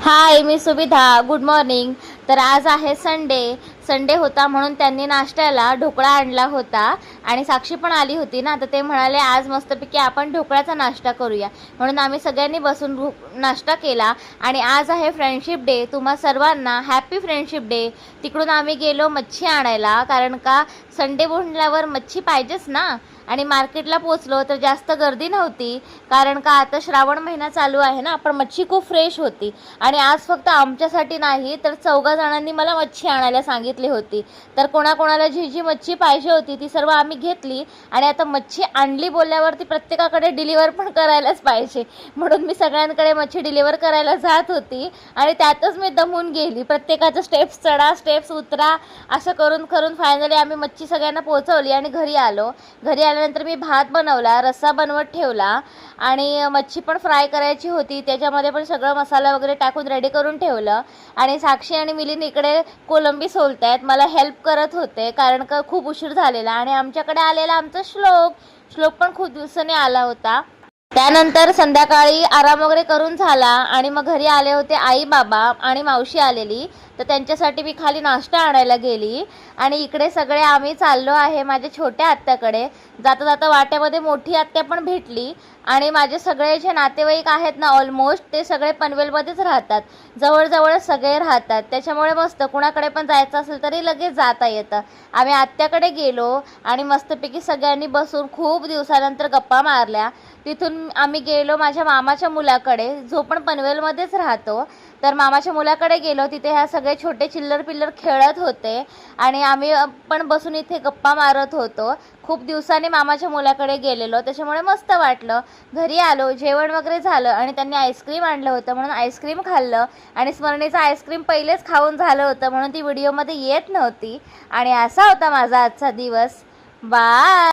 हाय, मी सुविधा. Good morning. तर आज आहे संडे होता म्हणून त्यांनी नाश्त्याला ढोकळा आणला होता आणि साक्षी पण आली होती ना, तर ते म्हणाले आज मस्तपैकी आपण ढोकळ्याचा नाश्ता करूया. म्हणून आम्ही सगळ्यांनी बसून नाश्ता केला आणि आज आहे फ्रेंडशिप डे. तुम्हा सर्वांना हॅपी फ्रेंडशिप डे. तिकडून आम्ही गेलो मच्छी आणायला, कारण का संडे बोलल्यावर मच्छी पाहिजेच ना. आणि मार्केटला पोचलो तर जास्त गर्दी नव्हती, कारण का आता श्रावण महिना चालू आहे ना, पण मच्छी खूप फ्रेश होती. आणि आज फक्त आमच्यासाठी नाही तर 4 जणांनी मला मच्छी आणायला सांगितली होती. तर कोणाकोणाला जी जी मच्छी पाहिजे होती ती सर्व आम्ही घेतली. आणि आता मच्छी आणली बोलल्यावरती प्रत्येकाकडे डिलिव्हर पण करायलाच पाहिजे, म्हणून मी सगळ्यांकडे मच्छी डिलिव्हर करायला जात होती. आणि त्यातच मी दमून गेली. प्रत्येकाचं स्टेप्स चढा, स्टेप्स उतरा, असं करून करून फायनली आम्ही मच्छी सगळ्यांना पोहोचवली आणि घरी आलो. घरी आल्यानंतर मी भात बनवला, रस्सा बनवत ठेवला आणि मच्छी पण फ्राय करायची होती. त्याच्यामध्ये पण सगळं मसाला वगैरे टाकून रेडी करून ठेवलं. आणि साक्षी आणि मिलिंद इकडे कोलंबी सोलतायत, मला हेल्प करत होते, कारण का खूप उशीर झालेला. आणि आमच्याकडे आलेला आमचा श्लोक पण खूप दिवसांनी आला होता. त्यानंतर संध्याकाळी आराम वगैरे करून झाला आणि मग घरी आले होते आई बाबा आणि मावशी आलेली, तर त्यांच्यासाठी मी खाली नाश्ता आणायला गेली. आणि इकडे सगळे आम्ही चाललो आहे माझ्या छोट्या आत्याकडे. जाता जाता वाट्यामध्ये मोठी आत्या पण भेटली. आणि माझे सगळे जे नातेवाईक आहेत ना, ऑलमोस्ट ते सगळे पनवेलमध्येच राहतात, जवळजवळच सगळे राहतात. त्याच्यामुळे मस्त कुणाकडे पण जायचं असेल तरी लगेच जाता येतं. आम्ही आत्याकडे गेलो आणि मस्तपैकी सगळ्यांनी बसून खूप दिवसानंतर गप्पा मारल्या. तिथून आम्ही गेलो माझ्या मामाच्या मुलाकडे, जो पण पनवेलमध्येच राहतो. तर मामाच्या मुलाकडे गेलो, तिथे ह्या सगळे छोटे चिल्लर पिल्लर खेळत होते आणि आम्ही पण बसून इथे गप्पा मारत होतो. खूप दिवसांनी मामाच्या मुलाकडे गेलेलो, त्याच्यामुळे मस्त वाटलं. घरी आलो, जेवण वगैरे झालं आणि त्यांनी आईस्क्रीम आणलं होतं म्हणून आईस्क्रीम खाल्लं. आणि स्मरणीचं आईस्क्रीम पहिलेच खाऊन झालं होतं म्हणून ती व्हिडिओमध्ये येत नव्हती. आणि असा होता माझा आजचा दिवस. बाय.